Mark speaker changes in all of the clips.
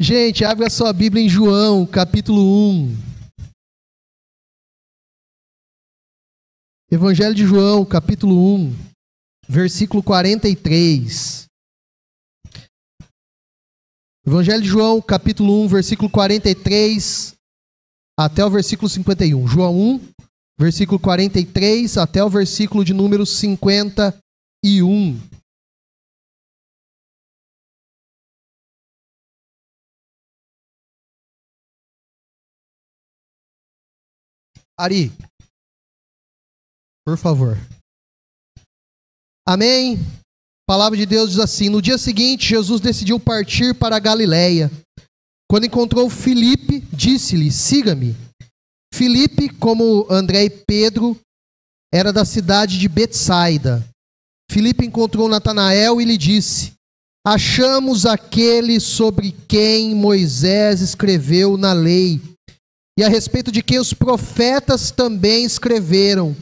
Speaker 1: Gente, abre a sua Bíblia em João, capítulo 1. Evangelho de João, capítulo 1, versículo 43. Evangelho de João, capítulo 1, versículo 43 até o versículo 51. João 1, versículo 43 até o versículo de número 51. Ari, por favor. Amém? A palavra de Deus diz assim: no dia seguinte, Jesus decidiu partir para a Galileia. Quando encontrou Filipe, disse-lhe: siga-me. Filipe, como André e Pedro, era da cidade de Betsaida. Filipe encontrou Natanael e lhe disse: achamos aquele sobre quem Moisés escreveu na lei, e a respeito de quem os profetas também escreveram,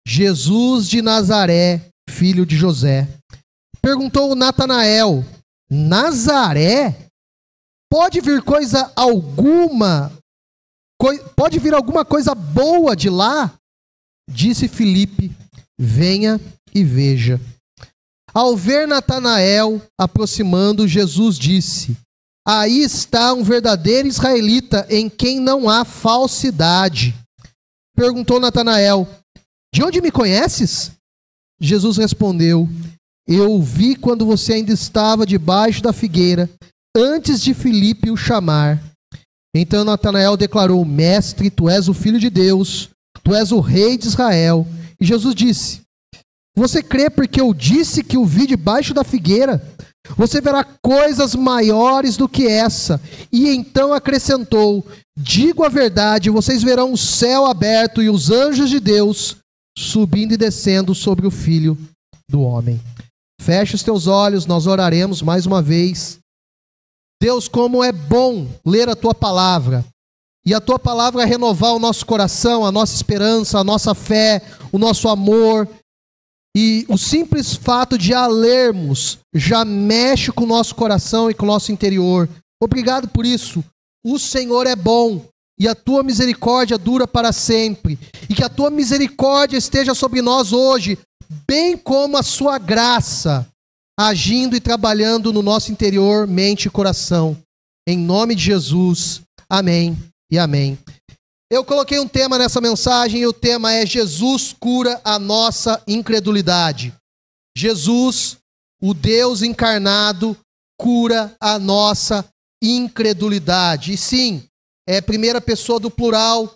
Speaker 1: Jesus de Nazaré, filho de José. Perguntou Natanael: Nazaré? Pode vir alguma coisa boa de lá? Disse Filipe: venha e veja. Ao ver Natanael aproximando, Jesus disse: aí está um verdadeiro israelita em quem não há falsidade. Perguntou Natanael: de onde me conheces? Jesus respondeu: eu o vi quando você ainda estava debaixo da figueira, antes de Filipe o chamar. Então Natanael declarou: mestre, tu és o Filho de Deus, tu és o Rei de Israel. E Jesus disse: você crê porque eu disse que o vi debaixo da figueira? Você verá coisas maiores do que essa. E então acrescentou: digo a verdade, vocês verão o céu aberto e os anjos de Deus subindo e descendo sobre o Filho do Homem. Feche os teus olhos, nós oraremos mais uma vez. Deus, como é bom ler a tua palavra. E a tua palavra é renovar o nosso coração, a nossa esperança, a nossa fé, o nosso amor. E o simples fato de a lermos já mexe com o nosso coração e com o nosso interior. Obrigado por isso. O Senhor é bom e a tua misericórdia dura para sempre. E que a tua misericórdia esteja sobre nós hoje, bem como a sua graça, agindo e trabalhando no nosso interior, mente e coração. Em nome de Jesus. Amém e amém. Eu coloquei um tema nessa mensagem e o tema é: Jesus cura a nossa incredulidade. Jesus, o Deus encarnado, cura a nossa incredulidade. E sim, é a primeira pessoa do plural,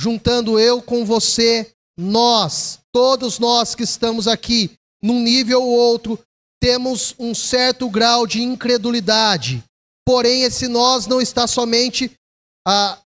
Speaker 1: juntando eu com você, nós, todos nós que estamos aqui, num nível ou outro, temos um certo grau de incredulidade. Porém, esse nós não está somente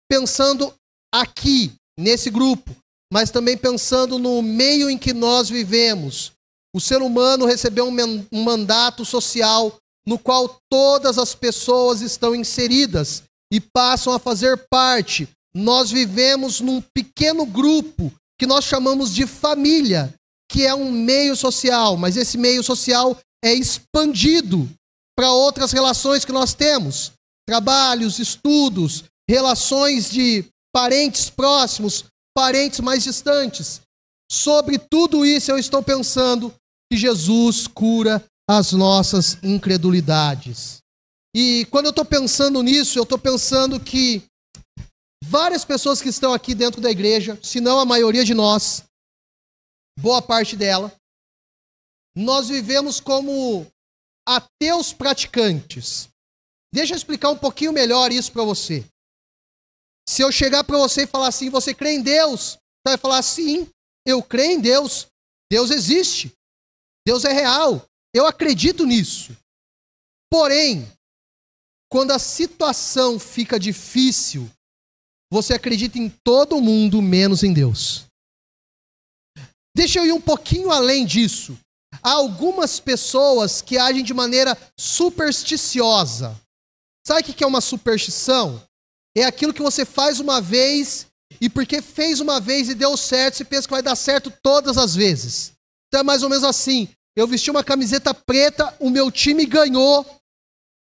Speaker 1: pensando aqui, nesse grupo, mas também pensando no meio em que nós vivemos. O ser humano recebeu um mandato social no qual todas as pessoas estão inseridas e passam a fazer parte. Nós vivemos num pequeno grupo que nós chamamos de família, que é um meio social, mas esse meio social é expandido para outras relações que nós temos. Trabalhos, estudos, relações de parentes próximos, parentes mais distantes. Sobre tudo isso eu estou pensando que Jesus cura as nossas incredulidades. E quando eu estou pensando nisso, eu estou pensando que várias pessoas que estão aqui dentro da igreja, se não a maioria de nós, boa parte dela, nós vivemos como ateus praticantes. Deixa eu explicar um pouquinho melhor isso para você. Se eu chegar para você e falar assim: você crê em Deus? Você vai falar: sim, eu creio em Deus. Deus existe. Deus é real. Eu acredito nisso. Porém, quando a situação fica difícil, você acredita em todo mundo menos em Deus. Deixa eu ir um pouquinho além disso. Há algumas pessoas que agem de maneira supersticiosa. Sabe o que é uma superstição? É aquilo que você faz uma vez e porque fez uma vez e deu certo, você pensa que vai dar certo todas as vezes. Então é mais ou menos assim: eu vesti uma camiseta preta, o meu time ganhou,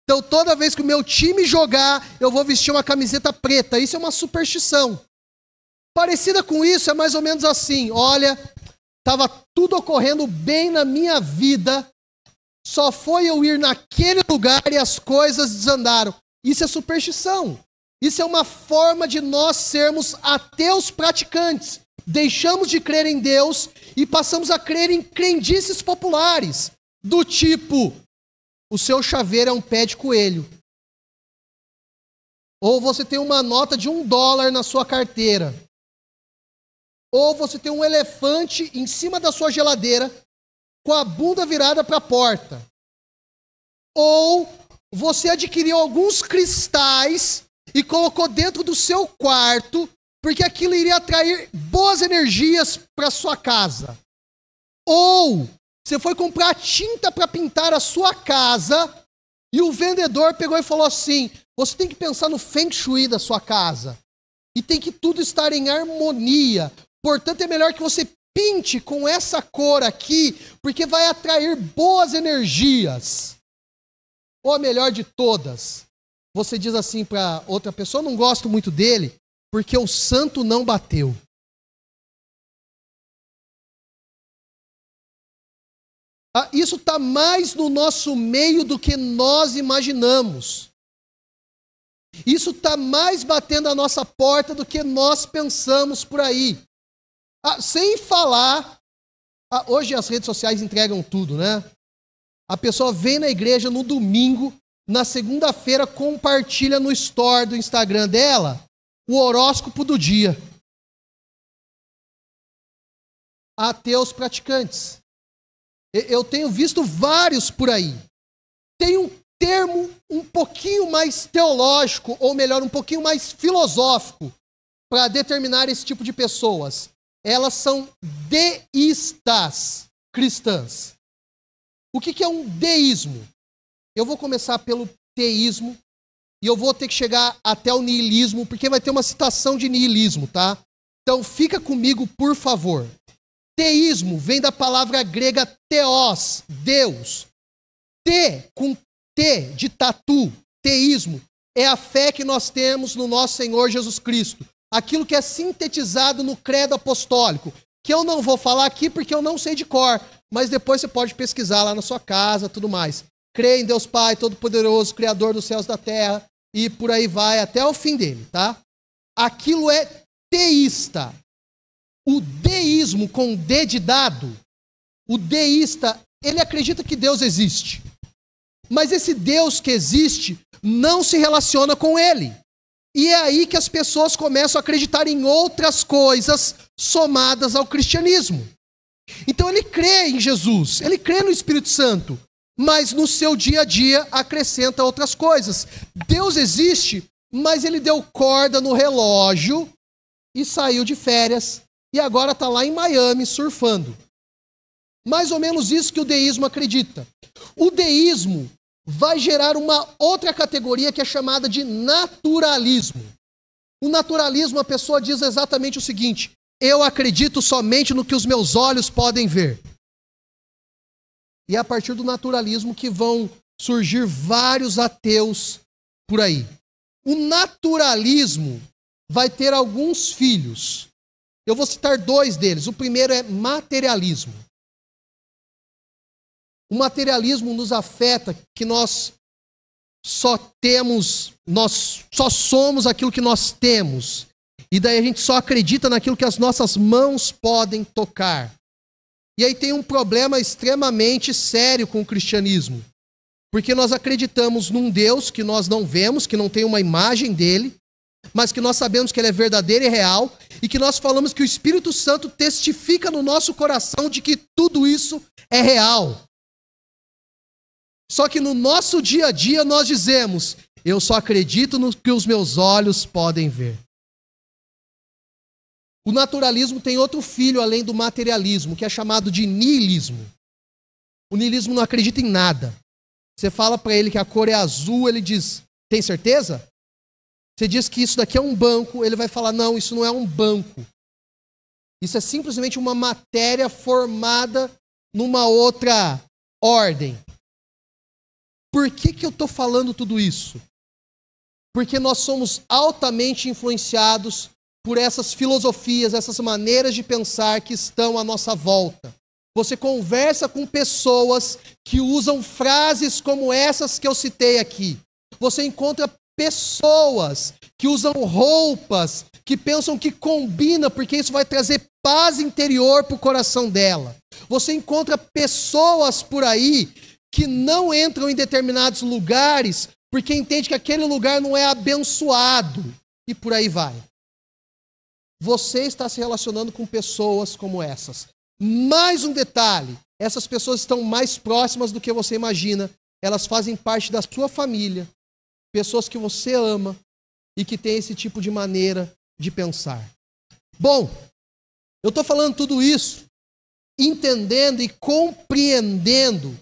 Speaker 1: Então toda vez que o meu time jogar, eu vou vestir uma camiseta preta. Isso é uma superstição. Parecida com isso é mais ou menos assim. Olha, estava tudo ocorrendo bem na minha vida, só foi eu ir naquele lugar e as coisas desandaram. Isso é superstição. Isso é uma forma de nós sermos ateus praticantes. Deixamos de crer em Deus e passamos a crer em crendices populares, do tipo, o seu chaveiro é um pé de coelho. Ou você tem uma nota de $1 na sua carteira. Ou você tem um elefante em cima da sua geladeira com a bunda virada para a porta. Ou você adquiriu alguns cristais e colocou dentro do seu quarto porque aquilo iria atrair boas energias para sua casa. Ou você foi comprar tinta para pintar a sua casa e o vendedor pegou e falou assim, você tem que pensar no Feng Shui da sua casa. E tem que tudo estar em harmonia. Portanto, é melhor que você pinte com essa cor aqui, porque vai atrair boas energias. Ou a melhor de todas, você diz assim para outra pessoa, não gosto muito dele, porque o santo não bateu. Isso está mais no nosso meio do que nós imaginamos. Isso está mais batendo a nossa porta do que nós pensamos por aí. Sem falar, hoje as redes sociais entregam tudo, né? A pessoa vem na igreja no domingo, na segunda-feira compartilha no story do Instagram dela o horóscopo do dia. Ateus praticantes. Eu tenho visto vários por aí. Tem um termo um pouquinho mais teológico, ou melhor, um pouquinho mais filosófico, para determinar esse tipo de pessoas. Elas são deístas cristãs. O que é um deísmo? Eu vou começar pelo teísmo e eu vou ter que chegar até o niilismo, porque vai ter uma citação de niilismo, tá? Então fica comigo, por favor. Teísmo vem da palavra grega theos, Deus. Com T de tatu, teísmo, é a fé que nós temos no nosso Senhor Jesus Cristo. Aquilo que é sintetizado no credo apostólico, que eu não vou falar aqui porque eu não sei de cor, mas depois você pode pesquisar lá na sua casa, tudo mais. Crê em Deus Pai, Todo-Poderoso, Criador dos céus e da terra, e por aí vai até o fim dele, tá? Aquilo é teísta. O deísmo com D de dado, o deísta, ele acredita que Deus existe. Mas esse Deus que existe não se relaciona com ele. E é aí que as pessoas começam a acreditar em outras coisas somadas ao cristianismo. Então ele crê em Jesus, ele crê no Espírito Santo, mas no seu dia a dia acrescenta outras coisas. Deus existe, mas ele deu corda no relógio e saiu de férias e agora está lá em Miami surfando. Mais ou menos isso que o deísmo acredita. O deísmo vai gerar uma outra categoria que é chamada de naturalismo. O naturalismo, a pessoa diz exatamente o seguinte: eu acredito somente no que os meus olhos podem ver. E é a partir do naturalismo que vão surgir vários ateus por aí. O naturalismo vai ter alguns filhos. Eu vou citar 2 deles. O primeiro é materialismo. O materialismo nos afeta que nós só somos aquilo que nós temos. E daí a gente só acredita naquilo que as nossas mãos podem tocar. E aí tem um problema extremamente sério com o cristianismo. Porque nós acreditamos num Deus que nós não vemos, que não tem uma imagem dele, mas que nós sabemos que ele é verdadeiro e real, e que nós falamos que o Espírito Santo testifica no nosso coração de que tudo isso é real. Só que no nosso dia a dia nós dizemos, eu só acredito no que os meus olhos podem ver. O naturalismo tem outro filho além do materialismo, que é chamado de niilismo. O niilismo não acredita em nada. Você fala para ele que a cor é azul, ele diz, tem certeza? Você diz que isso daqui é um banco, ele vai falar, não, isso não é um banco. Isso é simplesmente uma matéria formada numa outra ordem. Por que eu estou falando tudo isso? Porque nós somos altamente influenciados por essas filosofias, essas maneiras de pensar que estão à nossa volta. Você conversa com pessoas que usam frases como essas que eu citei aqui. Você encontra pessoas que usam roupas, que pensam que combina, porque isso vai trazer paz interior para o coração dela. Você encontra pessoas por aí que não entram em determinados lugares porque entende que aquele lugar não é abençoado. E por aí vai. Você está se relacionando com pessoas como essas. Mais um detalhe, essas pessoas estão mais próximas do que você imagina. Elas fazem parte da sua família, pessoas que você ama e que têm esse tipo de maneira de pensar. Bom, eu estou falando tudo isso entendendo e compreendendo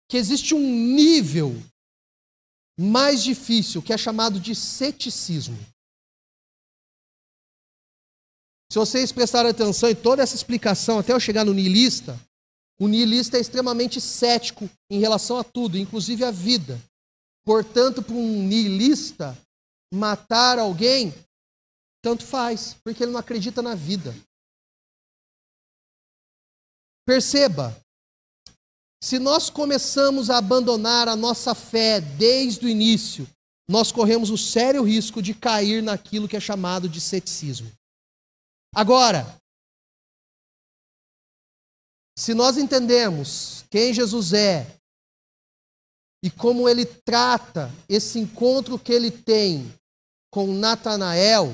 Speaker 1: que existe um nível mais difícil, que é chamado de ceticismo. Se vocês prestarem atenção em toda essa explicação, até eu chegar no niilista, o niilista é extremamente cético em relação a tudo, inclusive a vida. Portanto, para um niilista, matar alguém, tanto faz, porque ele não acredita na vida. Perceba, se nós começamos a abandonar a nossa fé desde o início, nós corremos o sério risco de cair naquilo que é chamado de ceticismo. Agora, se nós entendemos quem Jesus é e como ele trata esse encontro que ele tem com Natanael,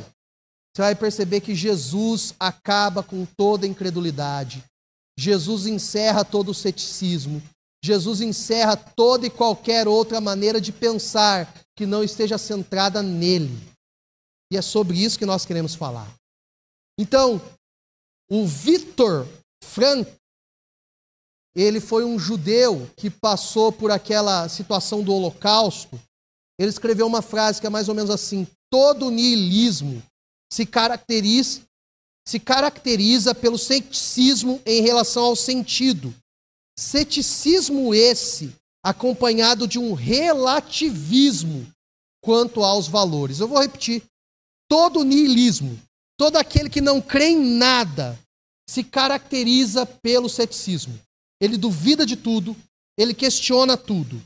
Speaker 1: você vai perceber que Jesus acaba com toda a incredulidade. Jesus encerra todo o ceticismo. Jesus encerra toda e qualquer outra maneira de pensar que não esteja centrada nele. E é sobre isso que nós queremos falar. Então, o Viktor Frankl, ele foi um judeu que passou por aquela situação do Holocausto. Ele escreveu uma frase que é mais ou menos assim: todo niilismo se caracteriza pelo ceticismo em relação ao sentido. Ceticismo esse acompanhado de um relativismo quanto aos valores. Eu vou repetir. Todo niilismo, todo aquele que não crê em nada, se caracteriza pelo ceticismo. Ele duvida de tudo, ele questiona tudo.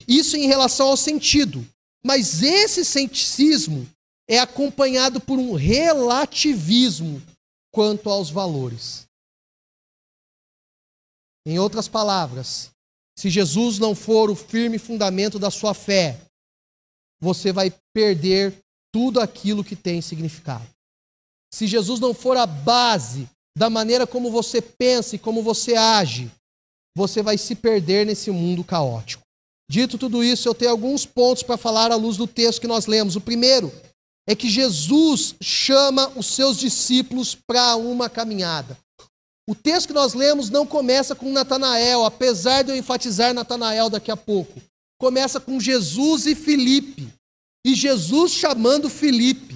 Speaker 1: Isso em relação ao sentido. Mas esse ceticismo é acompanhado por um relativismo quanto aos valores. Em outras palavras, se Jesus não for o firme fundamento da sua fé, você vai perder tudo aquilo que tem significado. Se Jesus não for a base da maneira como você pensa e como você age, você vai se perder nesse mundo caótico. Dito tudo isso, eu tenho alguns pontos para falar à luz do texto que nós lemos. O primeiro é que Jesus chama os seus discípulos para uma caminhada. O texto que nós lemos não começa com Natanael, apesar de eu enfatizar Natanael daqui a pouco. Começa com Jesus e Filipe. E Jesus chamando Filipe.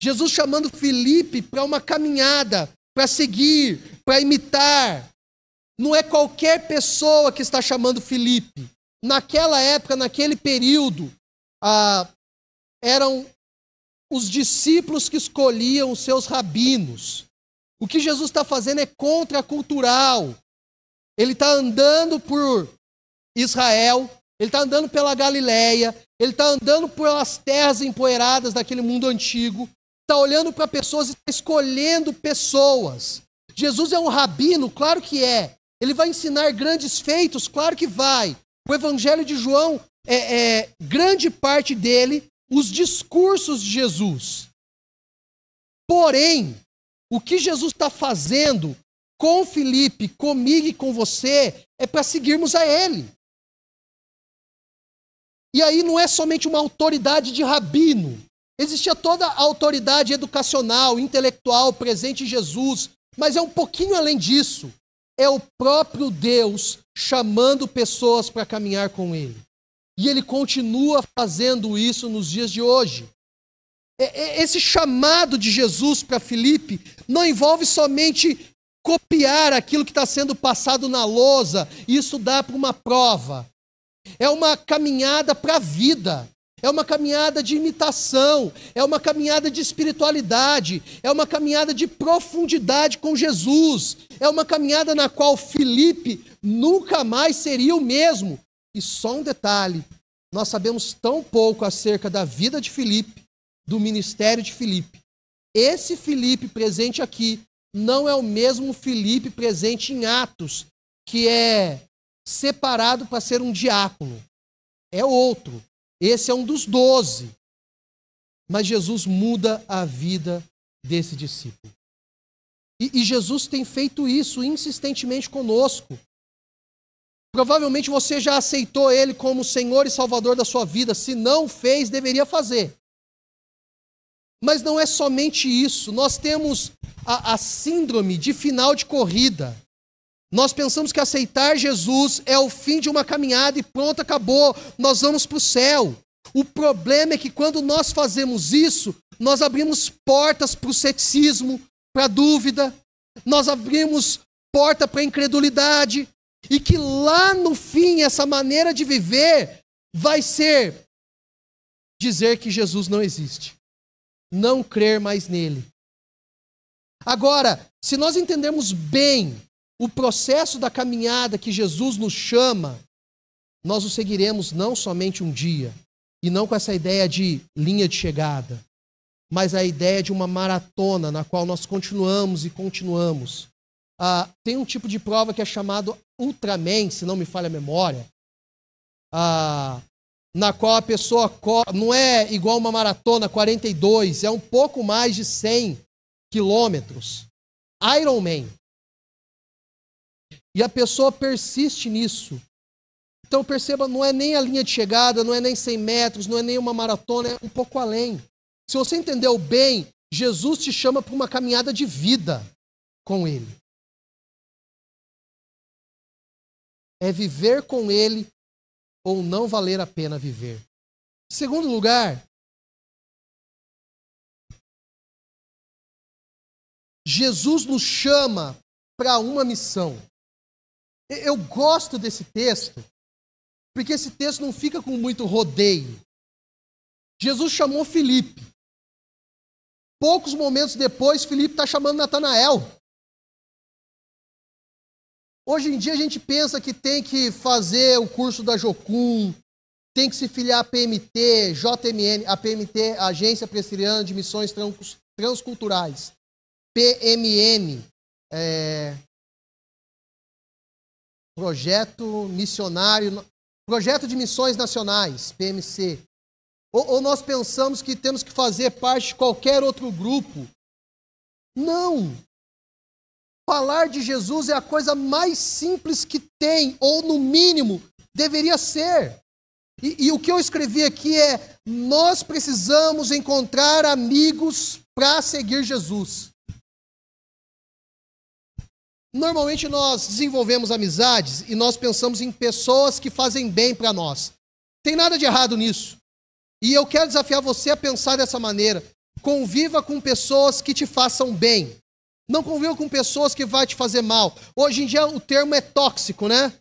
Speaker 1: Jesus chamando Filipe para uma caminhada, para seguir, para imitar. Não é qualquer pessoa que está chamando Filipe. Naquela época, naquele período, eram os discípulos que escolhiam os seus rabinos. O que Jesus está fazendo é contracultural. Ele está andando por Israel, ele está andando pela Galileia, ele está andando pelas terras empoeiradas daquele mundo antigo, está olhando para pessoas e está escolhendo pessoas. Jesus é um rabino? Claro que é. Ele vai ensinar grandes feitos? Claro que vai. O Evangelho de João grande parte dele, os discursos de Jesus. Porém, o que Jesus está fazendo com Filipe, comigo e com você, é para seguirmos a ele. E aí não é somente uma autoridade de rabino. Existia toda a autoridade educacional, intelectual presente em Jesus, mas é um pouquinho além disso. É o próprio Deus chamando pessoas para caminhar com ele. E ele continua fazendo isso nos dias de hoje. Esse chamado de Jesus para Filipe não envolve somente copiar aquilo que está sendo passado na lousa e estudar para uma prova. É uma caminhada para a vida. É uma caminhada de imitação, é uma caminhada de espiritualidade, é uma caminhada de profundidade com Jesus, é uma caminhada na qual Filipe nunca mais seria o mesmo. E só um detalhe, nós sabemos tão pouco acerca da vida de Filipe, do ministério de Filipe. Esse Filipe presente aqui não é o mesmo Filipe presente em Atos, que é separado para ser um diácono. É outro. Esse é um dos 12. Mas Jesus muda a vida desse discípulo. E Jesus tem feito isso insistentemente conosco. Provavelmente você já aceitou Ele como Senhor e Salvador da sua vida. Se não fez, deveria fazer. Mas não é somente isso. Nós temos a síndrome de final de corrida. Nós pensamos que aceitar Jesus é o fim de uma caminhada e pronto, acabou. Nós vamos para o céu. O problema é que quando nós fazemos isso, nós abrimos portas para o ceticismo, para a dúvida. Nós abrimos porta para a incredulidade. E que lá no fim, essa maneira de viver vai ser dizer que Jesus não existe. Não crer mais nele. Agora, se nós entendermos bem o processo da caminhada que Jesus nos chama, nós o seguiremos não somente um dia, e não com essa ideia de linha de chegada, mas a ideia de uma maratona na qual nós continuamos e continuamos. Tem um tipo de prova que é chamado Ultraman, se não me falha a memória, na qual a pessoa não é igual uma maratona 42, é um pouco mais de 100 quilômetros. Ironman. E a pessoa persiste nisso. Então perceba, não é nem a linha de chegada, não é nem 100 metros, não é nem uma maratona, é um pouco além. Se você entendeu bem, Jesus te chama para uma caminhada de vida com Ele. É viver com Ele ou não valer a pena viver. Em segundo lugar, Jesus nos chama para uma missão. Eu gosto desse texto, porque esse texto não fica com muito rodeio. Jesus chamou Filipe. Poucos momentos depois, Filipe está chamando Natanael. Hoje em dia a gente pensa que tem que fazer o curso da Jocum, tem que se filiar à PMT, JMN, a PMT, Agência Presbiteriana de Missões Transculturais, PMN, Projeto Missionário, Projeto de Missões Nacionais, PMC. Ou nós pensamos que temos que fazer parte de qualquer outro grupo. Não! Falar de Jesus é a coisa mais simples que tem, ou no mínimo, deveria ser. E o que eu escrevi aqui é, nós precisamos encontrar amigos para seguir Jesus. Normalmente nós desenvolvemos amizades e nós pensamos em pessoas que fazem bem para nós. Tem nada de errado nisso. E eu quero desafiar você a pensar dessa maneira. Conviva com pessoas que te façam bem. Não conviva com pessoas que vão te fazer mal. Hoje em dia o termo é tóxico, né?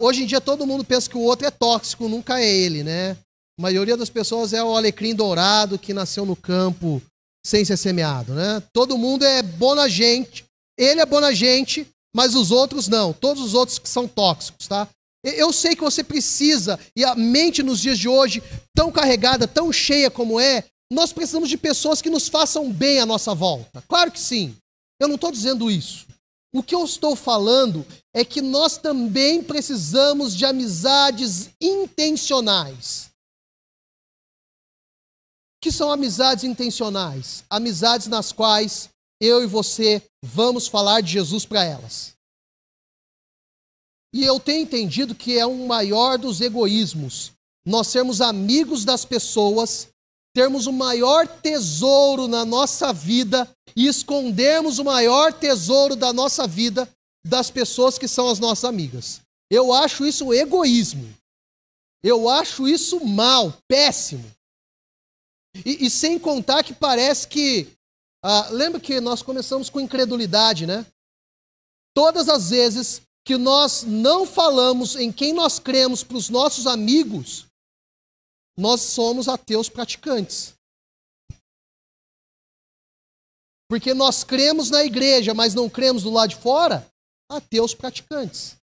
Speaker 1: Hoje em dia todo mundo pensa que o outro é tóxico, nunca é ele, né? A maioria das pessoas é o alecrim dourado que nasceu no campo sem ser semeado, né? Todo mundo é bona gente. Ele é bona gente, mas os outros não. Todos os outros que são tóxicos, tá? Eu sei que você precisa, e a mente nos dias de hoje, tão carregada, tão cheia como é, nós precisamos de pessoas que nos façam bem à nossa volta. Claro que sim. Eu não estou dizendo isso. O que eu estou falando é que nós também precisamos de amizades intencionais. O que são amizades intencionais? Amizades nas quais eu e você vamos falar de Jesus para elas. E eu tenho entendido que é um maior dos egoísmos. Nós sermos amigos das pessoas, termos o maior tesouro na nossa vida e escondermos o maior tesouro da nossa vida das pessoas que são as nossas amigas. Eu acho isso egoísmo. Eu acho isso mal, péssimo. E sem contar que parece que... lembra que nós começamos com incredulidade, né? Todas as vezes que nós não falamos em quem nós cremos para os nossos amigos, nós somos ateus praticantes. Porque nós cremos na igreja, mas não cremos do lado de fora, ateus praticantes.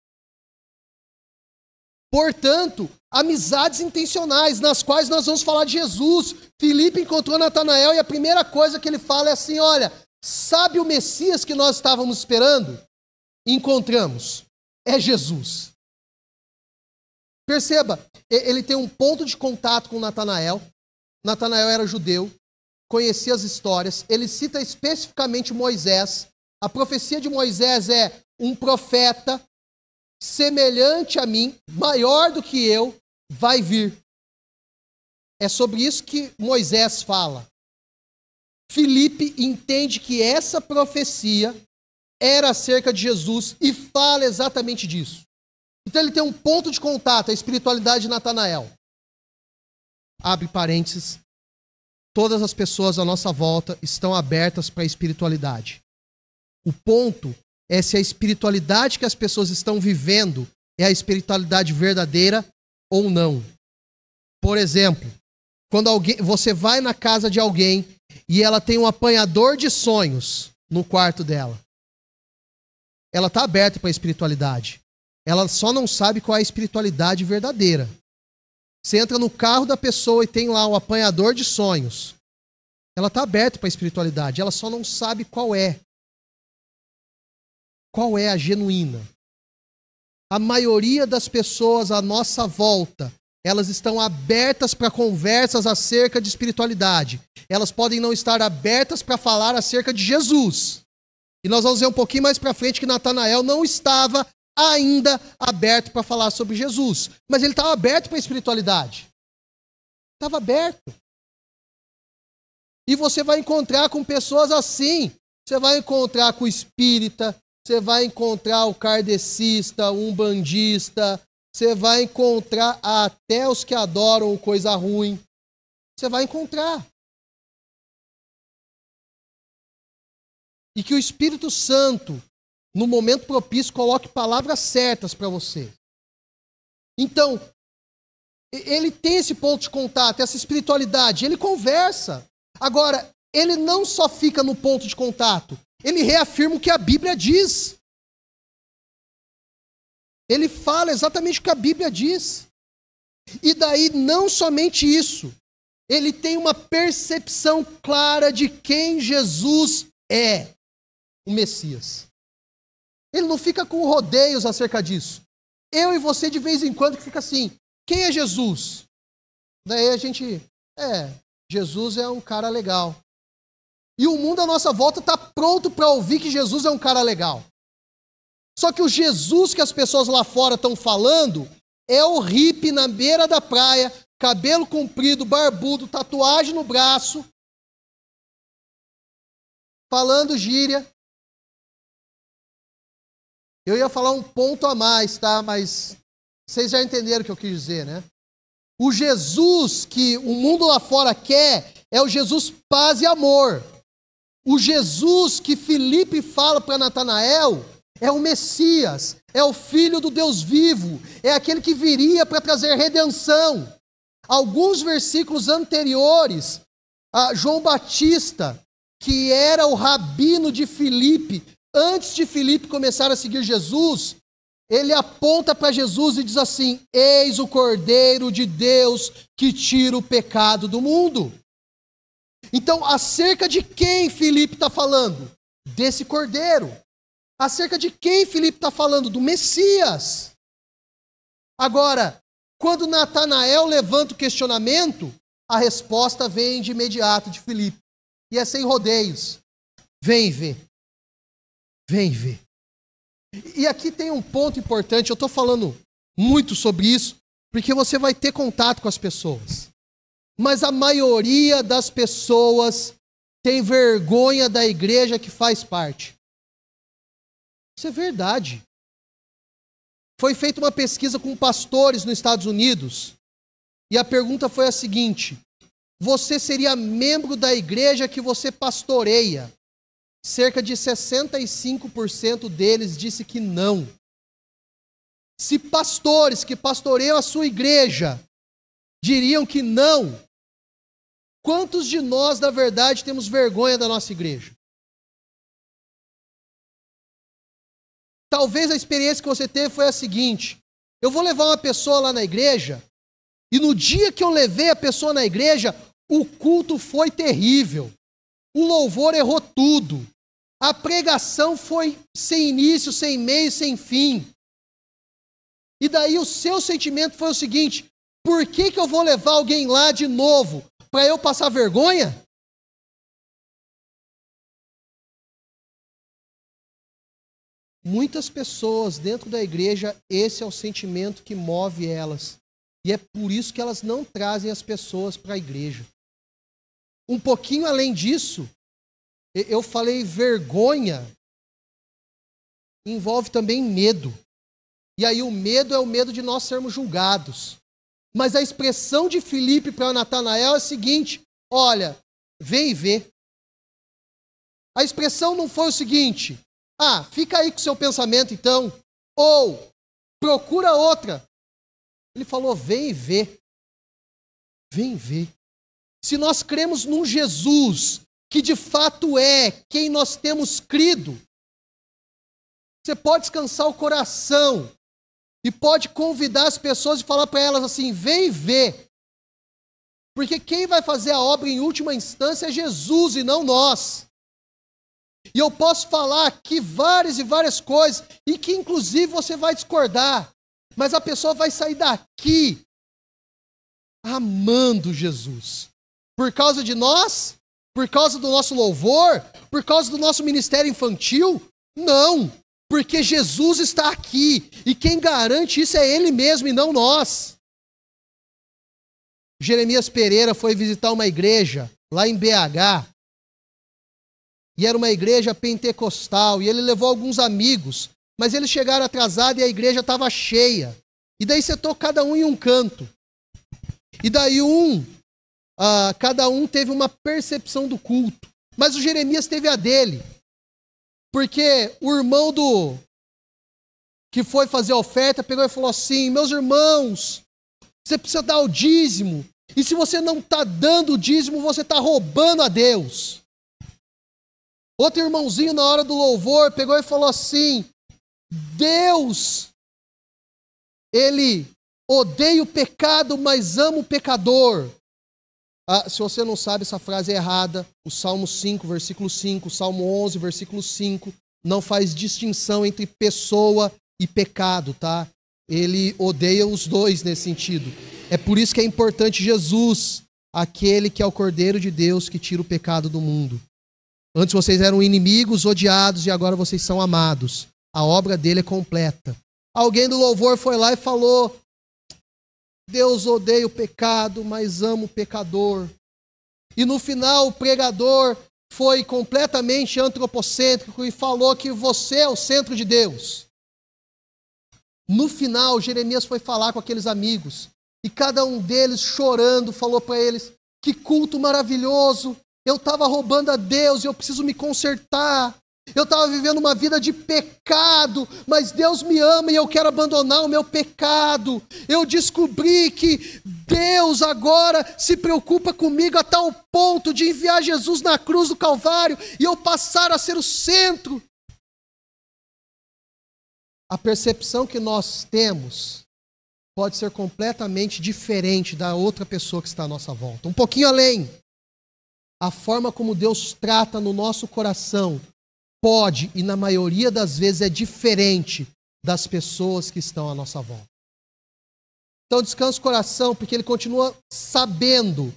Speaker 1: Portanto, amizades intencionais, nas quais nós vamos falar de Jesus. Filipe encontrou Natanael e a primeira coisa que ele fala é assim, olha, sabe o Messias que nós estávamos esperando? Encontramos. É Jesus. Perceba, ele tem um ponto de contato com Natanael. Natanael era judeu, conhecia as histórias. Ele cita especificamente Moisés. A profecia de Moisés é um profeta semelhante a mim, maior do que eu, vai vir. É sobre isso que Moisés fala. Filipe entende que essa profecia era acerca de Jesus e fala exatamente disso. Então ele tem um ponto de contato, a espiritualidade de Natanael. Abre parênteses. Todas as pessoas à nossa volta estão abertas para a espiritualidade. O ponto é se a espiritualidade que as pessoas estão vivendo é a espiritualidade verdadeira ou não. Por exemplo, quando você vai na casa de alguém e ela tem um apanhador de sonhos no quarto dela, ela está aberta para a espiritualidade. Ela só não sabe qual é a espiritualidade verdadeira. Você entra no carro da pessoa e tem lá um apanhador de sonhos. Ela está aberta para a espiritualidade, ela só não sabe qual é. Qual é a genuína? A maioria das pessoas à nossa volta, elas estão abertas para conversas acerca de espiritualidade. Elas podem não estar abertas para falar acerca de Jesus. E nós vamos ver um pouquinho mais para frente que Natanael não estava ainda aberto para falar sobre Jesus. Mas ele estava aberto para a espiritualidade. Estava aberto. E você vai encontrar com pessoas assim. Você vai encontrar com o espírita, você vai encontrar o kardecista, o umbandista, você vai encontrar até os que adoram coisa ruim. Você vai encontrar. E que o Espírito Santo, no momento propício, coloque palavras certas para você. Então, ele tem esse ponto de contato, essa espiritualidade, ele conversa. Agora, ele não só fica no ponto de contato, ele reafirma o que a Bíblia diz. Ele fala exatamente o que a Bíblia diz. E daí, não somente isso, ele tem uma percepção clara de quem Jesus é, o Messias. Ele não fica com rodeios acerca disso. Eu e você, de vez em quando, que fica assim, quem é Jesus? Daí a gente, Jesus é um cara legal. E o mundo à nossa volta está pronto para ouvir que Jesus é um cara legal. Só que o Jesus que as pessoas lá fora estão falando é o hippie na beira da praia, cabelo comprido, barbudo, tatuagem no braço, falando gíria. Eu ia falar um ponto a mais, tá? Mas vocês já entenderam o que eu quis dizer, né? O Jesus que o mundo lá fora quer é o Jesus paz e amor. O Jesus que Filipe fala para Natanael é o Messias, é o Filho do Deus vivo, é aquele que viria para trazer redenção. Alguns versículos anteriores, João Batista, que era o rabino de Filipe, antes de Filipe começar a seguir Jesus, ele aponta para Jesus e diz assim, eis o Cordeiro de Deus que tira o pecado do mundo. Então, acerca de quem Filipe está falando? Desse Cordeiro. Acerca de quem Filipe está falando? Do Messias. Agora, quando Natanael levanta o questionamento, a resposta vem de imediato de Filipe. E é sem rodeios. Vem ver. Vem ver. E aqui tem um ponto importante, eu estou falando muito sobre isso, porque você vai ter contato com as pessoas. Mas a maioria das pessoas tem vergonha da igreja que faz parte. Isso é verdade. Foi feita uma pesquisa com pastores nos Estados Unidos, e a pergunta foi a seguinte: você seria membro da igreja que você pastoreia? Cerca de 65% deles disse que não. Se pastores que pastoreiam a sua igreja diriam que não, quantos de nós, na verdade, temos vergonha da nossa igreja? Talvez a experiência que você teve foi a seguinte: eu vou levar uma pessoa lá na igreja, e no dia que eu levei a pessoa na igreja, o culto foi terrível. O louvor errou tudo. A pregação foi sem início, sem meio, sem fim. E daí o seu sentimento foi o seguinte: por que eu vou levar alguém lá de novo? Para eu passar vergonha? Muitas pessoas dentro da igreja, esse é o sentimento que move elas. E é por isso que elas não trazem as pessoas para a igreja. Um pouquinho além disso, eu falei vergonha, envolve também medo. E aí o medo é o medo de nós sermos julgados. Mas a expressão de Filipe para Natanael é a seguinte: olha, vem e vê. A expressão não foi o seguinte: fica aí com o seu pensamento então, ou procura outra. Ele falou, vem e vê. Vem e vê. Se nós cremos num Jesus que de fato é quem nós temos crido, você pode descansar o coração e pode convidar as pessoas e falar para elas assim, vem e vê. Porque quem vai fazer a obra em última instância é Jesus e não nós. E eu posso falar aqui várias e várias coisas, e que inclusive você vai discordar, mas a pessoa vai sair daqui amando Jesus. Por causa de nós? Por causa do nosso louvor? Por causa do nosso ministério infantil? Não, porque Jesus está aqui, e quem garante isso é Ele mesmo e não nós. Jeremias Pereira foi visitar uma igreja lá em BH, e era uma igreja pentecostal, e ele levou alguns amigos, mas eles chegaram atrasados e a igreja estava cheia. E daí sentou cada um em um canto. E daí cada um teve uma percepção do culto. Mas o Jeremias teve a dele. Porque o irmão que foi fazer a oferta pegou e falou assim, meus irmãos, você precisa dar o dízimo. E se você não está dando o dízimo, você está roubando a Deus. Outro irmãozinho, na hora do louvor, pegou e falou assim, Deus, Ele odeia o pecado, mas ama o pecador. Se você não sabe, essa frase é errada. O Salmo 5, versículo 5, o Salmo 11, versículo 5, não faz distinção entre pessoa e pecado, tá? Ele odeia os dois nesse sentido. É por isso que é importante Jesus, aquele que é o Cordeiro de Deus que tira o pecado do mundo. Antes vocês eram inimigos, odiados, e agora vocês são amados. A obra dele é completa. Alguém do louvor foi lá e falou, Deus odeia o pecado, mas ama o pecador. E no final o pregador foi completamente antropocêntrico e falou que você é o centro de Deus. No final, Jeremias foi falar com aqueles amigos, e cada um deles, chorando, falou para eles, que culto maravilhoso, eu estava roubando a Deus e eu preciso me consertar. Eu estava vivendo uma vida de pecado, mas Deus me ama e eu quero abandonar o meu pecado. Eu descobri que Deus agora se preocupa comigo a tal ponto de enviar Jesus na cruz do Calvário e eu passar a ser o centro. A percepção que nós temos pode ser completamente diferente da outra pessoa que está à nossa volta. Um pouquinho além. A forma como Deus trata no nosso coração pode, e na maioria das vezes é diferente das pessoas que estão à nossa volta. Então descansa o coração, porque Ele continua sabendo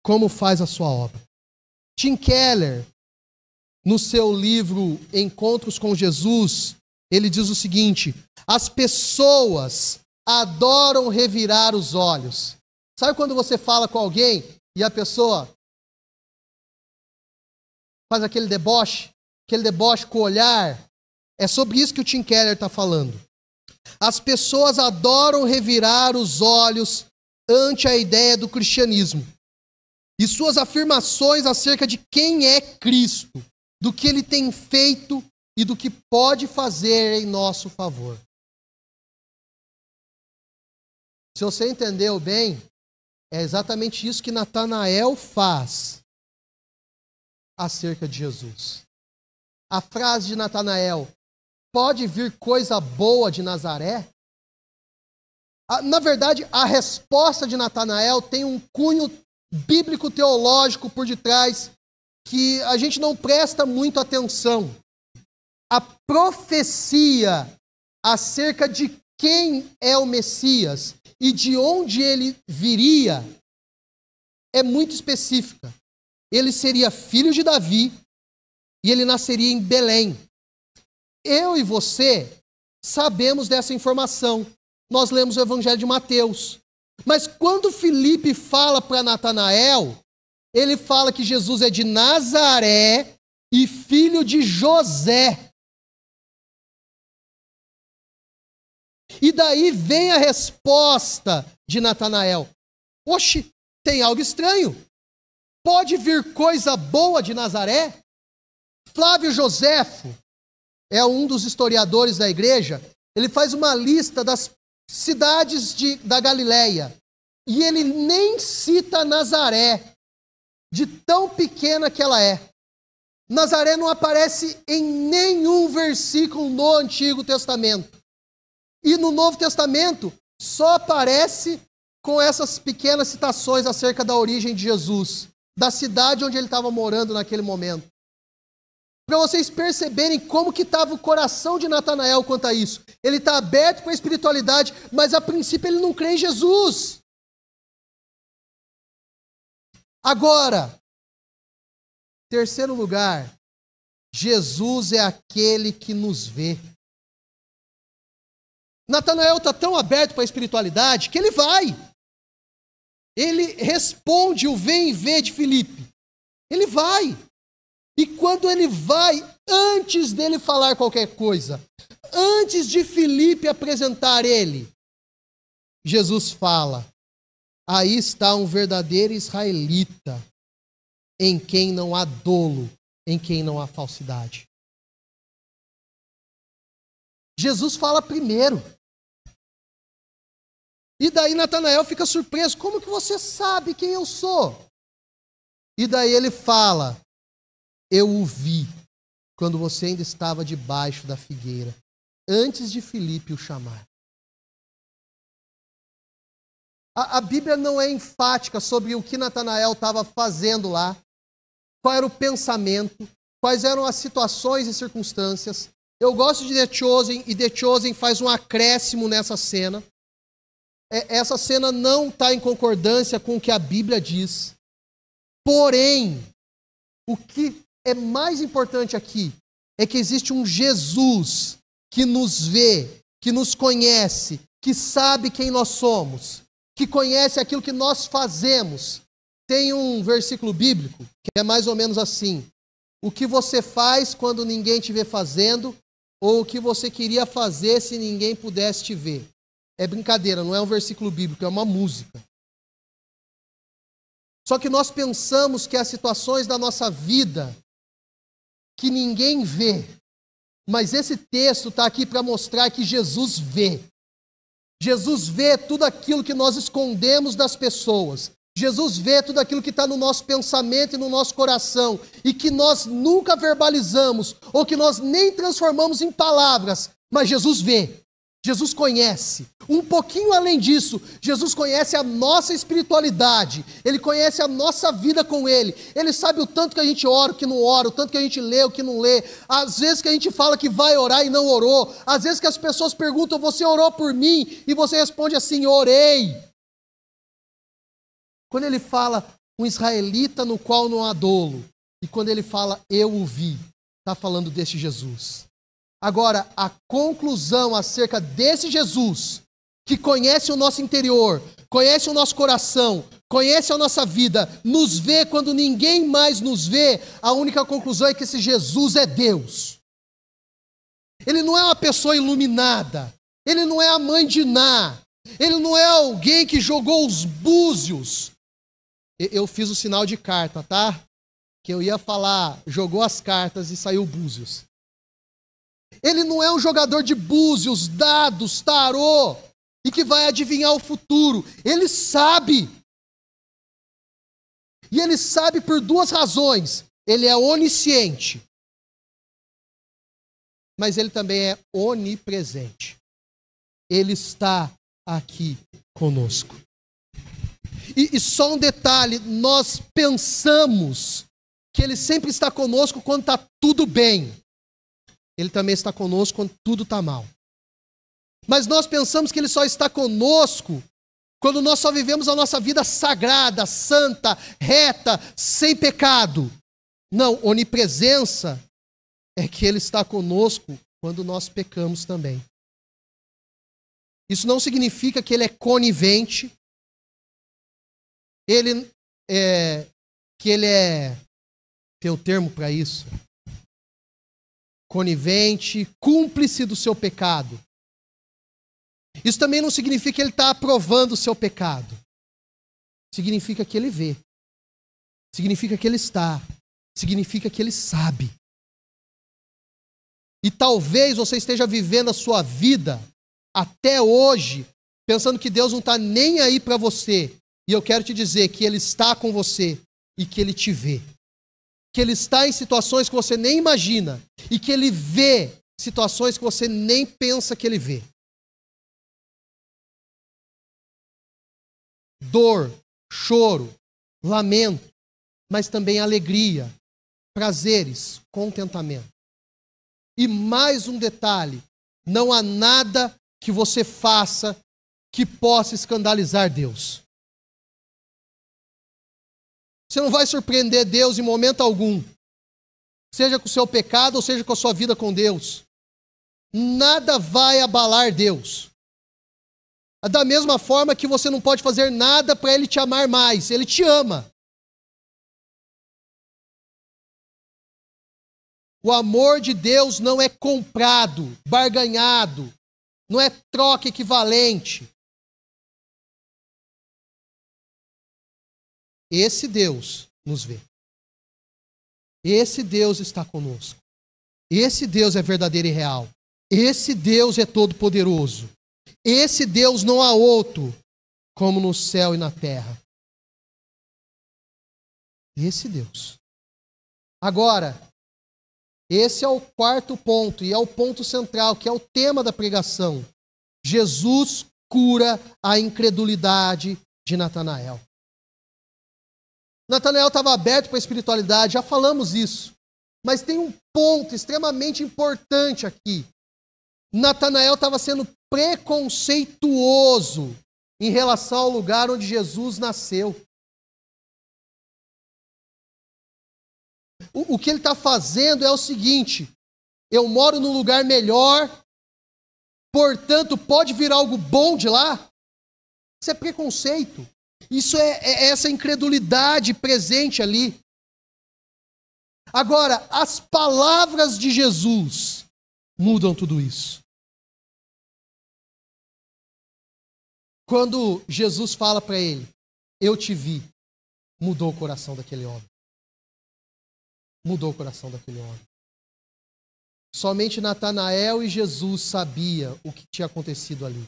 Speaker 1: como faz a sua obra. Tim Keller, no seu livro Encontros com Jesus, ele diz o seguinte, as pessoas adoram revirar os olhos. Sabe quando você fala com alguém e a pessoa faz aquele deboche com o olhar? É sobre isso que o Tim Keller está falando. As pessoas adoram revirar os olhos ante a ideia do cristianismo e suas afirmações acerca de quem é Cristo, do que Ele tem feito e do que pode fazer em nosso favor. Se você entendeu bem, é exatamente isso que Natanael faz acerca de Jesus. A frase de Natanael, pode vir coisa boa de Nazaré? Na verdade, a resposta de Natanael tem um cunho bíblico-teológico por detrás que a gente não presta muito atenção. A profecia acerca de quem é o Messias e de onde ele viria é muito específica. Ele seria filho de Davi e ele nasceria em Belém. Eu e você sabemos dessa informação. Nós lemos o Evangelho de Mateus. Mas quando Filipe fala para Natanael, ele fala que Jesus é de Nazaré e filho de José. E daí vem a resposta de Natanael. Oxe, tem algo estranho. Pode vir coisa boa de Nazaré? Flávio Joséfo é um dos historiadores da igreja. Ele faz uma lista das cidades da Galileia. E ele nem cita Nazaré, de tão pequena que ela é. Nazaré não aparece em nenhum versículo no Antigo Testamento. E no Novo Testamento, só aparece com essas pequenas citações acerca da origem de Jesus, da cidade onde ele estava morando naquele momento. Para vocês perceberem como que estava o coração de Natanael quanto a isso. Ele está aberto para a espiritualidade, mas a princípio ele não crê em Jesus. Agora, terceiro lugar, Jesus é aquele que nos vê. Natanael está tão aberto para a espiritualidade que ele vai. Ele responde o vem e vê de Filipe. Ele vai. E quando ele vai, antes dele falar qualquer coisa, antes de Filipe apresentar ele, Jesus fala, aí está um verdadeiro israelita, em quem não há dolo, em quem não há falsidade. Jesus fala primeiro. E daí Natanael fica surpreso, como que você sabe quem eu sou? E daí ele fala, eu o vi quando você ainda estava debaixo da figueira, antes de Filipe o chamar. A Bíblia não é enfática sobre o que Natanael estava fazendo lá, qual era o pensamento, quais eram as situações e circunstâncias. Eu gosto de The Chosen, e The Chosen faz um acréscimo nessa cena. Essa cena não está em concordância com o que a Bíblia diz. Porém, o que é mais importante aqui é que existe um Jesus que nos vê, que nos conhece, que sabe quem nós somos, que conhece aquilo que nós fazemos. Tem um versículo bíblico que é mais ou menos assim: o que você faz quando ninguém te vê fazendo, ou o que você queria fazer se ninguém pudesse te ver. É brincadeira, não é um versículo bíblico, é uma música. Só que nós pensamos que as situações da nossa vida que ninguém vê, mas esse texto está aqui para mostrar que Jesus vê. Jesus vê tudo aquilo que nós escondemos das pessoas. Jesus vê tudo aquilo que está no nosso pensamento e no nosso coração e que nós nunca verbalizamos ou que nós nem transformamos em palavras, mas Jesus vê. Jesus conhece. Um pouquinho além disso, Jesus conhece a nossa espiritualidade. Ele conhece a nossa vida com Ele. Ele sabe o tanto que a gente ora, o que não ora, o tanto que a gente lê, o que não lê. Às vezes que a gente fala que vai orar e não orou. Às vezes que as pessoas perguntam, você orou por mim? E você responde assim, orei. Quando ele fala, um israelita no qual não há dolo. E quando ele fala, eu o vi, está falando desse Jesus. Agora, a conclusão acerca desse Jesus, que conhece o nosso interior, conhece o nosso coração, conhece a nossa vida, nos vê quando ninguém mais nos vê, a única conclusão é que esse Jesus é Deus. Ele não é uma pessoa iluminada, ele não é a mãe de Ná, ele não é alguém que jogou os búzios. Eu fiz o sinal de carta, tá? Que eu ia falar, jogou as cartas e saiu búzios. Ele não é um jogador de búzios, dados, tarô, e que vai adivinhar o futuro. Ele sabe. E ele sabe por duas razões. Ele é onisciente, mas ele também é onipresente. Ele está aqui conosco. E só um detalhe, nós pensamos que ele sempre está conosco quando está tudo bem. Ele também está conosco quando tudo está mal. Mas nós pensamos que ele só está conosco quando nós só vivemos a nossa vida sagrada, santa, reta, sem pecado. Não, onipresença é que ele está conosco quando nós pecamos também. Isso não significa que ele é conivente, tem o termo para isso, conivente, cúmplice do seu pecado. Isso também não significa que ele está aprovando o seu pecado. Significa que ele vê. Significa que ele está. Significa que ele sabe. E talvez você esteja vivendo a sua vida até hoje, pensando que Deus não está nem aí para você. E eu quero te dizer que ele está com você e que ele te vê. Que ele está em situações que você nem imagina e que ele vê situações que você nem pensa que ele vê. Dor, choro, lamento, mas também alegria, prazeres, contentamento. E mais um detalhe, não há nada que você faça que possa escandalizar Deus. Você não vai surpreender Deus em momento algum, seja com o seu pecado ou seja com a sua vida com Deus. Nada vai abalar Deus. Da mesma forma que você não pode fazer nada para Ele te amar mais, Ele te ama. O amor de Deus não é comprado, barganhado, não é troca equivalente. Esse Deus nos vê. Esse Deus está conosco. Esse Deus é verdadeiro e real. Esse Deus é todo-poderoso. Esse Deus não há outro como no céu e na terra. Esse Deus. Agora, esse é o quarto ponto e é o ponto central, que é o tema da pregação. Jesus cura a incredulidade de Natanael. Natanael estava aberto para a espiritualidade, já falamos isso. Mas tem um ponto extremamente importante aqui. Natanael estava sendo preconceituoso em relação ao lugar onde Jesus nasceu. O que ele está fazendo é o seguinte: eu moro num lugar melhor, portanto pode vir algo bom de lá? Isso é preconceito. Isso é essa incredulidade presente ali. Agora, as palavras de Jesus mudam tudo isso. Quando Jesus fala para ele, eu te vi, mudou o coração daquele homem. Mudou o coração daquele homem. Somente Natanael e Jesus sabiam o que tinha acontecido ali.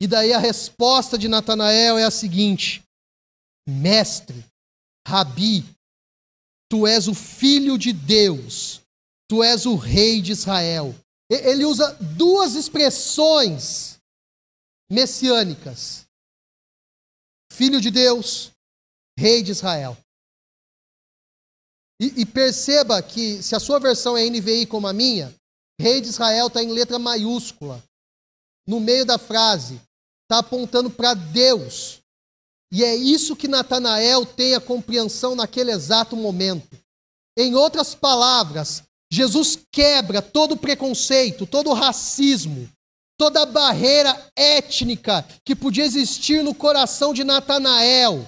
Speaker 1: E daí a resposta de Natanael é a seguinte: mestre, Rabi, tu és o filho de Deus, tu és o rei de Israel. Ele usa duas expressões messiânicas: filho de Deus, rei de Israel. E perceba que, se a sua versão é NVI como a minha, rei de Israel está em letra maiúscula. No meio da frase, está apontando para Deus. E é isso que Natanael tem a compreensão naquele exato momento. Em outras palavras, Jesus quebra todo o preconceito, todo o racismo, toda a barreira étnica que podia existir no coração de Natanael.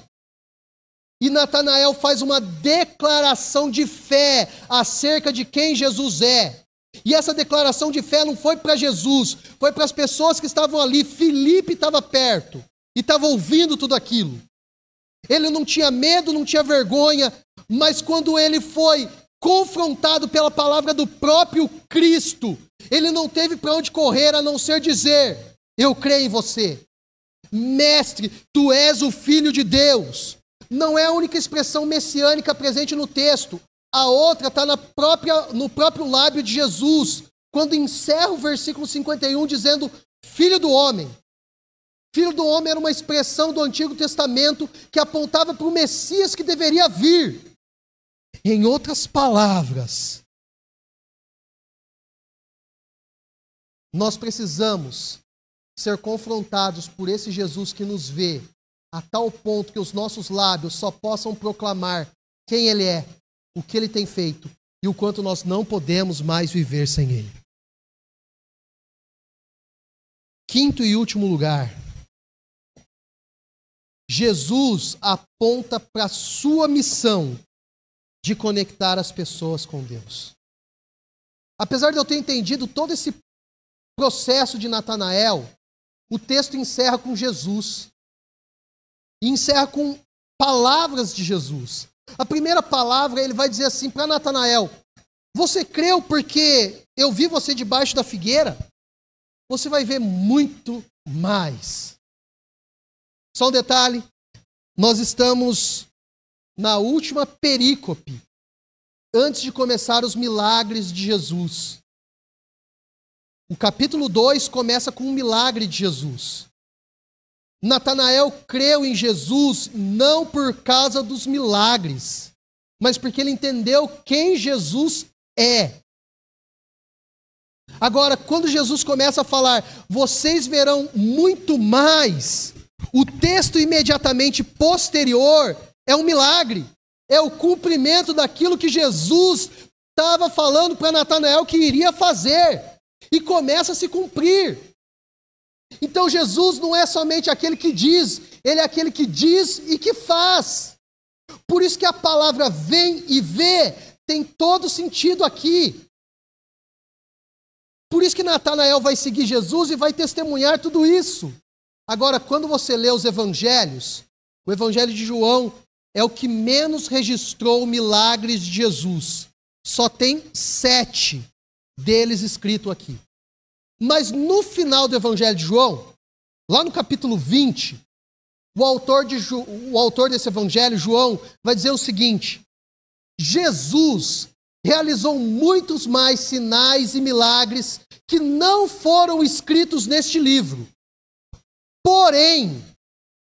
Speaker 1: E Natanael faz uma declaração de fé acerca de quem Jesus é. E essa declaração de fé não foi para Jesus, foi para as pessoas que estavam ali. Filipe estava perto e estava ouvindo tudo aquilo. Ele não tinha medo, não tinha vergonha, mas quando ele foi confrontado pela palavra do próprio Cristo, ele não teve para onde correr a não ser dizer: eu creio em você. Mestre, tu és o Filho de Deus. Não é a única expressão messiânica presente no texto. A outra está no próprio lábio de Jesus, quando encerra o versículo 51 dizendo: Filho do homem. Filho do homem era uma expressão do Antigo Testamento que apontava para o Messias que deveria vir. Em outras palavras, nós precisamos ser confrontados por esse Jesus que nos vê, a tal ponto que os nossos lábios só possam proclamar quem Ele é, o que Ele tem feito e o quanto nós não podemos mais viver sem Ele. Quinto e último lugar, Jesus aponta para a sua missão de conectar as pessoas com Deus. Apesar de eu ter entendido todo esse processo de Natanael, o texto encerra com Jesus. E encerra com palavras de Jesus. A primeira palavra, ele vai dizer assim para Natanael: você creu porque eu vi você debaixo da figueira? Você vai ver muito mais. Só um detalhe, nós estamos na última perícope, antes de começar os milagres de Jesus. O capítulo 2 começa com um milagre de Jesus. Natanael creu em Jesus não por causa dos milagres, mas porque ele entendeu quem Jesus é. Agora, quando Jesus começa a falar, vocês verão muito mais, o texto imediatamente posterior é um milagre. É o cumprimento daquilo que Jesus estava falando para Natanael que iria fazer. E começa a se cumprir. Então Jesus não é somente aquele que diz, ele é aquele que diz e que faz. Por isso que a palavra vem e vê tem todo sentido aqui. Por isso que Natanael vai seguir Jesus e vai testemunhar tudo isso. Agora, quando você lê os evangelhos, o evangelho de João é o que menos registrou milagres de Jesus. Só tem 7 deles escrito aqui. Mas no final do evangelho de João, lá no capítulo 20, o autor desse evangelho, João, vai dizer o seguinte: Jesus realizou muitos mais sinais e milagres que não foram escritos neste livro. Porém,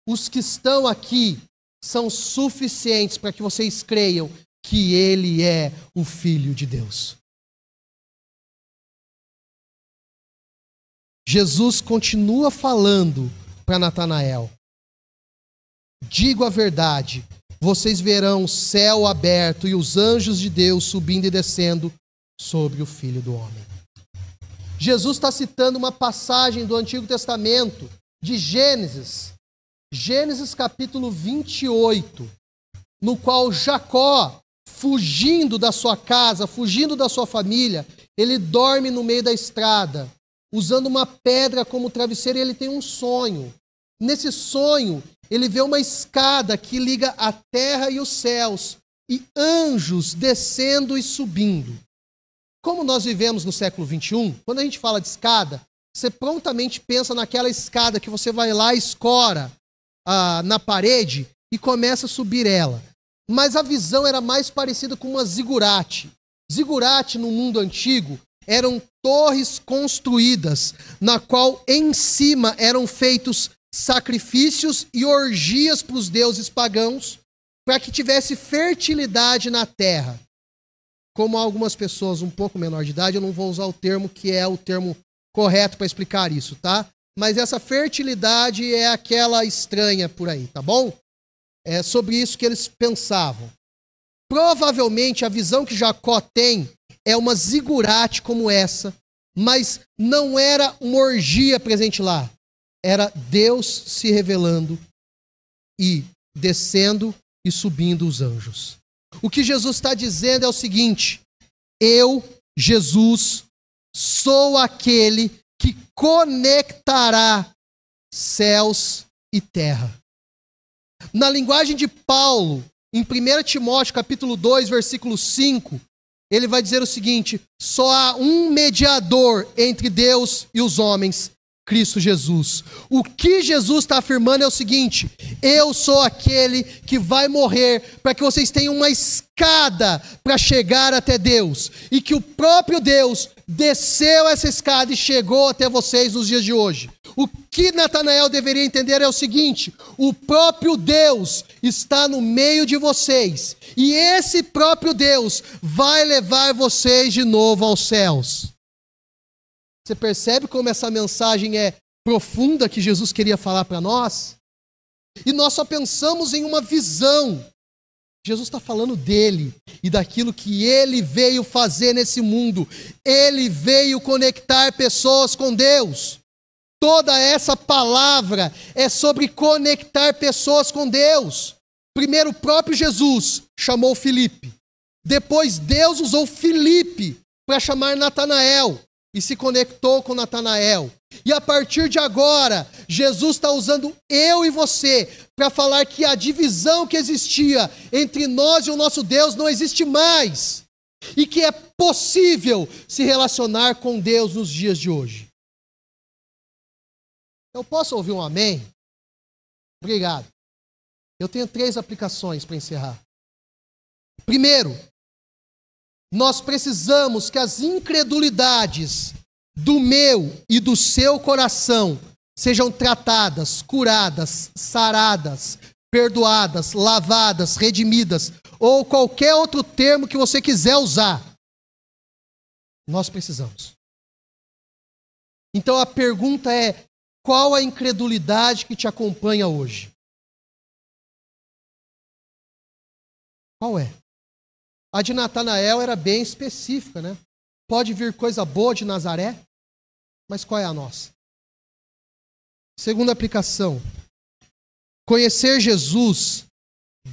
Speaker 1: os que estão aqui são suficientes para que vocês creiam que Ele é o Filho de Deus. Jesus continua falando para Natanael: digo a verdade, vocês verão o céu aberto e os anjos de Deus subindo e descendo sobre o Filho do Homem. Jesus está citando uma passagem do Antigo Testamento, de Gênesis capítulo 28, no qual Jacó, fugindo da sua casa, fugindo da sua família, ele dorme no meio da estrada, usando uma pedra como travesseiro, e ele tem um sonho. Nesse sonho, ele vê uma escada que liga a terra e os céus, e anjos descendo e subindo. Como nós vivemos no século 21, quando a gente fala de escada, você prontamente pensa naquela escada que você vai lá e escora na parede e começa a subir ela. Mas a visão era mais parecida com uma zigurate. Zigurate, no mundo antigo, eram torres construídas, na qual em cima eram feitos sacrifícios e orgias para os deuses pagãos, para que tivesse fertilidade na terra. Como algumas pessoas um pouco menor de idade, eu não vou usar o termo que é o termo correto para explicar isso, tá? Mas essa fertilidade é aquela estranha por aí, tá bom? É sobre isso que eles pensavam. Provavelmente a visão que Jacó tem é uma zigurate como essa, mas não era uma orgia presente lá. Era Deus se revelando e descendo e subindo os anjos. O que Jesus está dizendo é o seguinte: eu, Jesus, sou aquele que conectará céus e terra. Na linguagem de Paulo, em 1 Timóteo capítulo 2, versículo 5, ele vai dizer o seguinte: só há um mediador entre Deus e os homens, Cristo Jesus. O que Jesus está afirmando é o seguinte: eu sou aquele que vai morrer para que vocês tenham uma escada para chegar até Deus. E que o próprio Deus desceu essa escada e chegou até vocês nos dias de hoje. O que Natanael deveria entender é o seguinte: o próprio Deus está no meio de vocês. E esse próprio Deus vai levar vocês de novo aos céus. Você percebe como essa mensagem é profunda que Jesus queria falar para nós? E nós só pensamos em uma visão. Jesus está falando dele e daquilo que ele veio fazer nesse mundo. Ele veio conectar pessoas com Deus. Toda essa palavra é sobre conectar pessoas com Deus. Primeiro, o próprio Jesus chamou Filipe. Depois, Deus usou Filipe para chamar Natanael. E se conectou com Natanael. E a partir de agora, Jesus está usando eu e você para falar que a divisão que existia entre nós e o nosso Deus não existe mais. E que é possível se relacionar com Deus nos dias de hoje. Eu posso ouvir um amém? Obrigado. Eu tenho 3 aplicações para encerrar. Primeiro, nós precisamos que as incredulidades do meu e do seu coração sejam tratadas, curadas, saradas, perdoadas, lavadas, redimidas, ou qualquer outro termo que você quiser usar. Nós precisamos. Então a pergunta é: qual a incredulidade que te acompanha hoje? Qual é? A de Natanael era bem específica, né? Pode vir coisa boa de Nazaré, mas qual é a nossa? Segunda aplicação: conhecer Jesus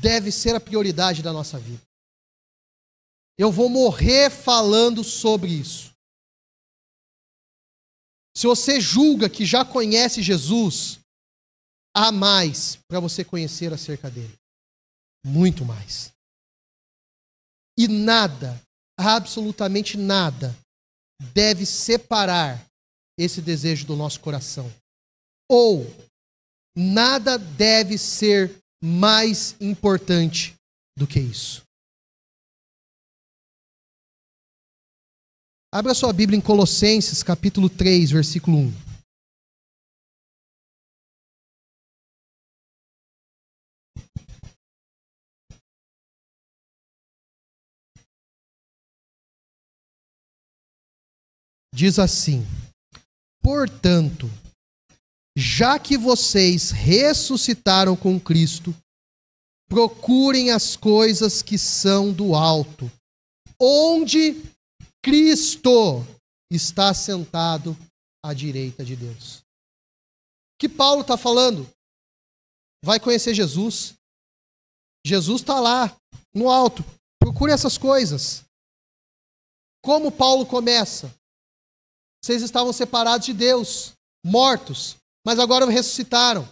Speaker 1: deve ser a prioridade da nossa vida. Eu vou morrer falando sobre isso. Se você julga que já conhece Jesus, há mais para você conhecer acerca dele. Muito mais. E nada, absolutamente nada, deve separar esse desejo do nosso coração. Ou nada deve ser mais importante do que isso. Abra sua Bíblia em Colossenses, capítulo 3, versículo 1. Diz assim: portanto, já que vocês ressuscitaram com Cristo, procurem as coisas que são do alto, onde Cristo está sentado à direita de Deus. O que Paulo está falando? Vai conhecer Jesus. Jesus está lá, no alto. Procure essas coisas. Como Paulo começa? Vocês estavam separados de Deus, mortos, mas agora ressuscitaram.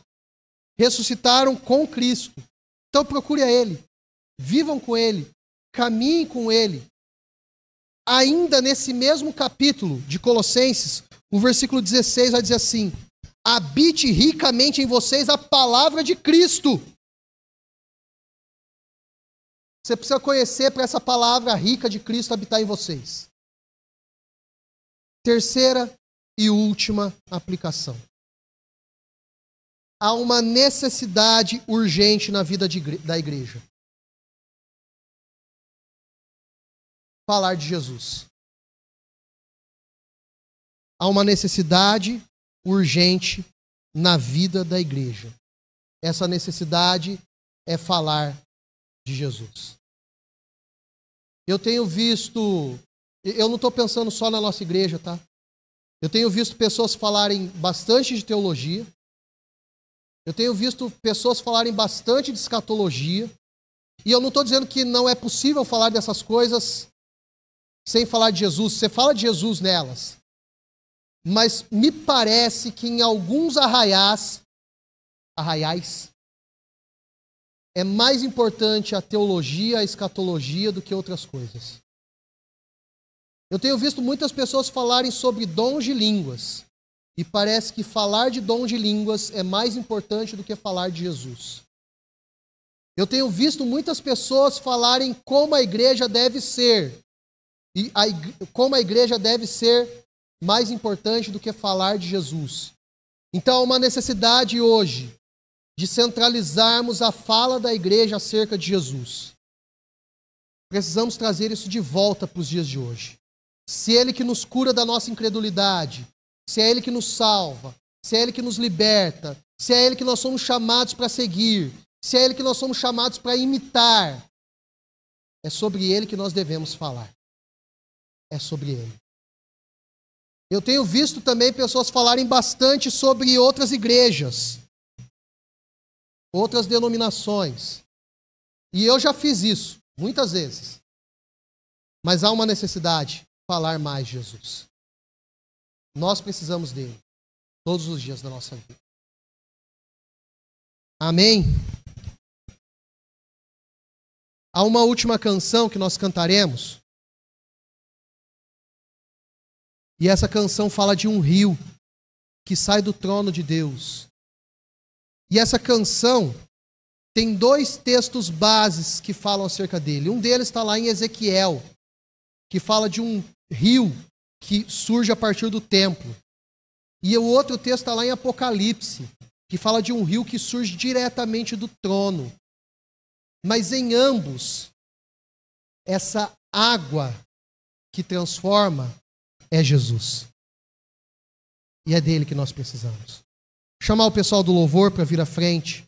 Speaker 1: Ressuscitaram com Cristo. Então procure a Ele. Vivam com Ele. Caminhem com Ele. Ainda nesse mesmo capítulo de Colossenses, o versículo 16 vai dizer assim: habite ricamente em vocês a palavra de Cristo. Você precisa conhecer para essa palavra rica de Cristo habitar em vocês. Terceira e última aplicação. Há uma necessidade urgente na vida da igreja. Falar de Jesus. Há uma necessidade urgente na vida da igreja. Essa necessidade é falar de Jesus. Eu tenho visto, eu não estou pensando só na nossa igreja, tá? Eu tenho visto pessoas falarem bastante de teologia. Eu tenho visto pessoas falarem bastante de escatologia. E eu não estou dizendo que não é possível falar dessas coisas sem falar de Jesus. Você fala de Jesus nelas. Mas me parece que em alguns arraiais, é mais importante a teologia, a escatologia do que outras coisas. Eu tenho visto muitas pessoas falarem sobre dons de línguas. E parece que falar de dom de línguas é mais importante do que falar de Jesus. Eu tenho visto muitas pessoas falarem como a igreja deve ser. E como a igreja deve ser mais importante do que falar de Jesus. Então há uma necessidade hoje de centralizarmos a fala da igreja acerca de Jesus. Precisamos trazer isso de volta para os dias de hoje. Se é Ele que nos cura da nossa incredulidade, se é Ele que nos salva, se é Ele que nos liberta, se é Ele que nós somos chamados para seguir, se é Ele que nós somos chamados para imitar, é sobre Ele que nós devemos falar. É sobre Ele. Eu tenho visto também pessoas falarem bastante sobre outras igrejas, outras denominações. E eu já fiz isso, muitas vezes. Mas há uma necessidade de falar mais de Jesus. Nós precisamos dele todos os dias da nossa vida. Amém? Há uma última canção que nós cantaremos. E essa canção fala de um rio que sai do trono de Deus. E essa canção tem 2 textos bases que falam acerca dele. Um deles está lá em Ezequiel, que fala de um rio que surge a partir do templo. E o outro texto está lá em Apocalipse, que fala de um rio que surge diretamente do trono. Mas em ambos, essa água que transforma é Jesus. E é dele que nós precisamos. Chamar o pessoal do louvor para vir à frente.